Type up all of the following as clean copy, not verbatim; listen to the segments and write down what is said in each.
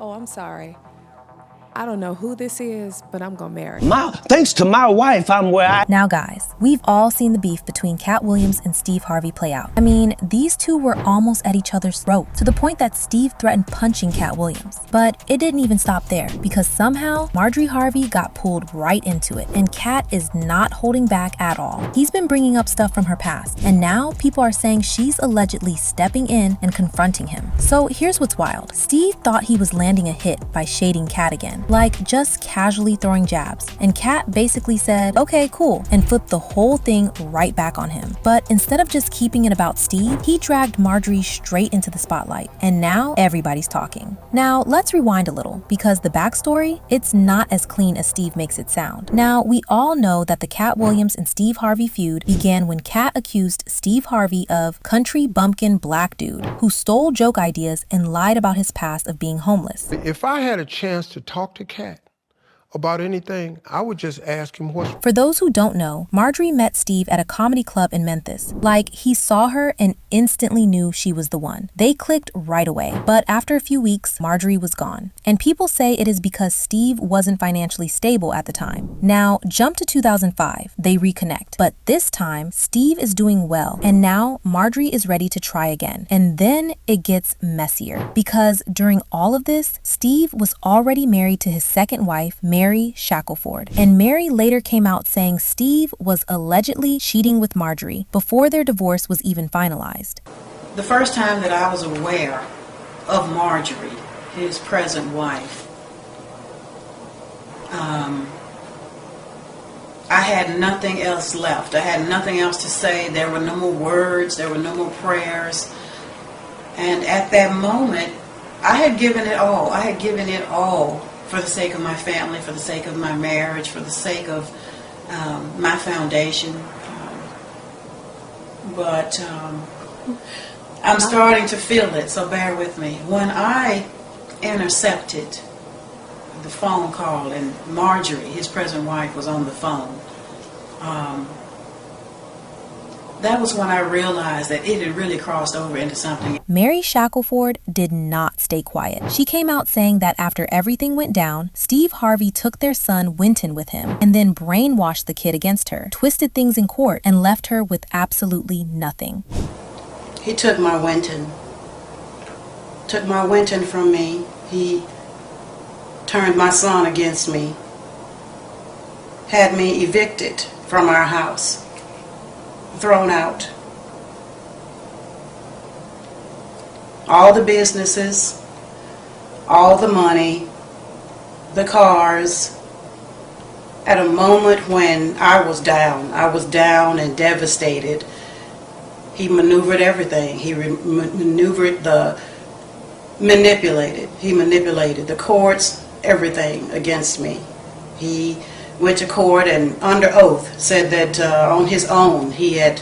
Oh, I'm sorry. I don't know who this is, but I'm gonna marry. Thanks to my wife, I'm where I... Now guys, we've all seen the beef between Katt Williams and Steve Harvey play out. I mean, these two were almost at each other's throat, to the point that Steve threatened punching Katt Williams. But it didn't even stop there, because somehow Marjorie Harvey got pulled right into it, and Katt is not holding back at all. He's been bringing up stuff from her past, and now people are saying she's allegedly stepping in and confronting him. So here's what's wild. Steve thought he was landing a hit by shading Katt again, like just casually throwing jabs, and Katt basically said, okay, cool, and flipped the whole thing right back on him. But instead of just keeping it about Steve, he dragged Marjorie straight into the spotlight, and now everybody's talking. Now let's rewind a little, because the backstory, it's not as clean as Steve makes it sound. Now we all know that the Katt Williams and Steve Harvey feud began when Katt accused Steve Harvey of country bumpkin black dude who stole joke ideas and lied about his past of being homeless. If I had a chance to talk to Katt about anything, I would just ask him what's... For those who don't know, Marjorie met Steve at a comedy club in Memphis. Like, he saw her and instantly knew she was the one. They clicked right away. But after a few weeks, Marjorie was gone. And people say it is because Steve wasn't financially stable at the time. Now, jump to 2005. They reconnect. But this time, Steve is doing well. And now, Marjorie is ready to try again. And then it gets messier. Because during all of this, Steve was already married to his second wife, Mary Shackelford. And Mary later came out saying Steve was allegedly cheating with Marjorie before their divorce was even finalized. The first time that I was aware of Marjorie, his present wife, I had nothing else left. I had nothing else to say. There were no more words. There were no more prayers. And at that moment, I had given it all. I had given it all for the sake of my family, for the sake of my marriage, for the sake of my foundation. But I'm starting to feel it, so bear with me. When I intercepted the phone call and Marjorie, his present wife, was on the phone, that was when I realized that it had really crossed over into something. Mary Shackelford did not stay quiet. She came out saying that after everything went down, Steve Harvey took their son Winton with him and then brainwashed the kid against her, twisted things in court, and left her with absolutely nothing. He took my Winton. Took my Winton from me. He turned my son against me. Had me evicted from our house. Thrown out. All the businesses, all the money, the cars. At a moment when I was down and devastated, he maneuvered everything. He manipulated the courts, everything against me. He went to court and under oath said that on his own he had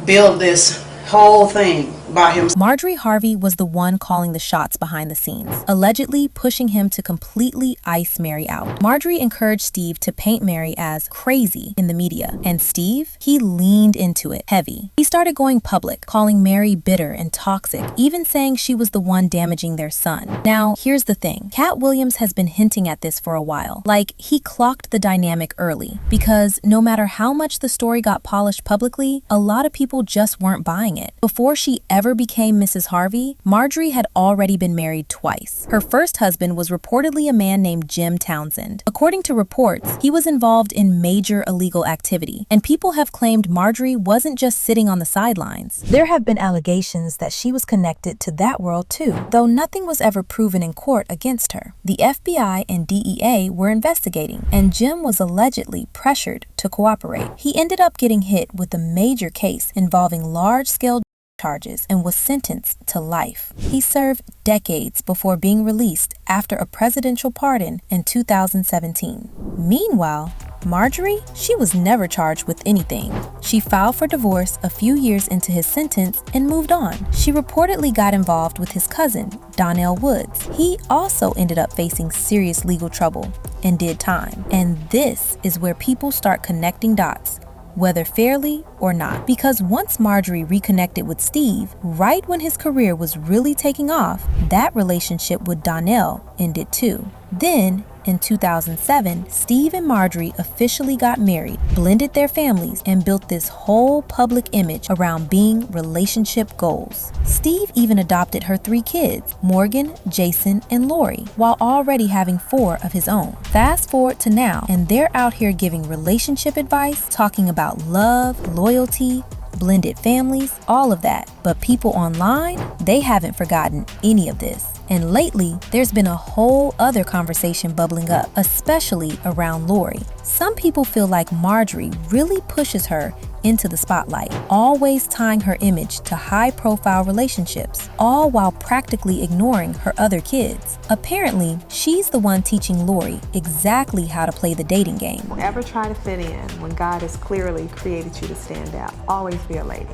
built this whole thing by himself. Marjorie Harvey was the one calling the shots behind the scenes, allegedly pushing him to completely ice Mary out. Marjorie encouraged Steve to paint Mary as crazy in the media, and Steve, he leaned into it heavy. He started going public, calling Mary bitter and toxic, even saying she was the one damaging their son. Now, here's the thing. Katt Williams has been hinting at this for a while. Like, he clocked the dynamic early, because no matter how much the story got polished publicly, a lot of people just weren't buying it. Before she ever became Mrs. Harvey, Marjorie had already been married twice. Her first husband was reportedly a man named Jim Townsend. According to reports, he was involved in major illegal activity, and people have claimed Marjorie wasn't just sitting on the sidelines. There have been allegations that she was connected to that world too, though nothing was ever proven in court against her. The FBI and DEA were investigating, and Jim was allegedly pressured to cooperate. He ended up getting hit with a major case involving large-scale charges and was sentenced to life. He served decades before being released after a presidential pardon in 2017. Meanwhile, Marjorie, she was never charged with anything. She filed for divorce a few years into his sentence and moved on. She reportedly got involved with his cousin, Donnell Woods. He also ended up facing serious legal trouble and did time. And this is where people start connecting dots. whether fairly or not. Because once Marjorie reconnected with Steve, right when his career was really taking off, that relationship with Donnell ended too. Then, in 2007, Steve and Marjorie officially got married, blended their families, and built this whole public image around being relationship goals. Steve even adopted her 3 kids, Morgan, Jason, and Lori, while already having 4 of his own. Fast forward to now, and they're out here giving relationship advice, talking about love, loyalty, blended families, all of that. But people online, they haven't forgotten any of this. And lately, there's been a whole other conversation bubbling up, especially around Lori. Some people feel like Marjorie really pushes her into the spotlight, always tying her image to high-profile relationships, all while practically ignoring her other kids. Apparently, she's the one teaching Lori exactly how to play the dating game. Don't ever try to fit in when God has clearly created you to stand out. Always be a lady.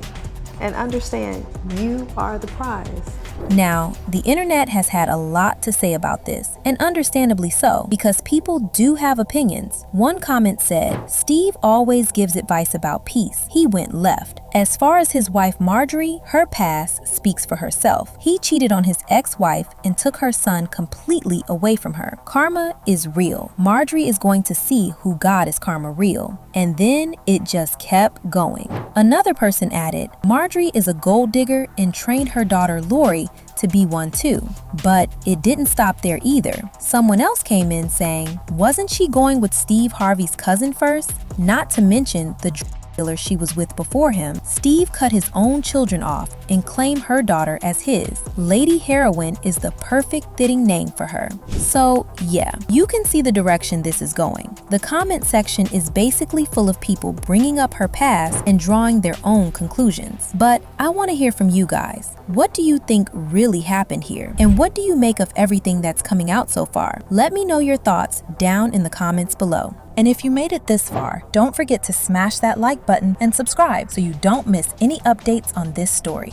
And understand, you are the prize. Now, the internet has had a lot to say about this, and understandably so, because people do have opinions. One comment said, Steve always gives advice about peace. He went left. As far as his wife Marjorie, her past speaks for herself. He cheated on his ex-wife and took her son completely away from her. Karma is real. Marjorie is going to see who God is karma real. And then it just kept going. Another person added, Marjorie is a gold digger and trained her daughter Lori to be one too. But it didn't stop there either. Someone else came in saying, wasn't she going with Steve Harvey's cousin first? Not to mention the dealer she was with before him. Steve cut his own children off and claimed her daughter as his. Lady Heroine is the perfect fitting name for her. So yeah, you can see the direction this is going. The comment section is basically full of people bringing up her past and drawing their own conclusions. But I want to hear from you guys. What do you think really happened here? And what do you make of everything that's coming out so far? Let me know your thoughts down in the comments below. And if you made it this far, don't forget to smash that like button and subscribe so you don't miss any updates on this story.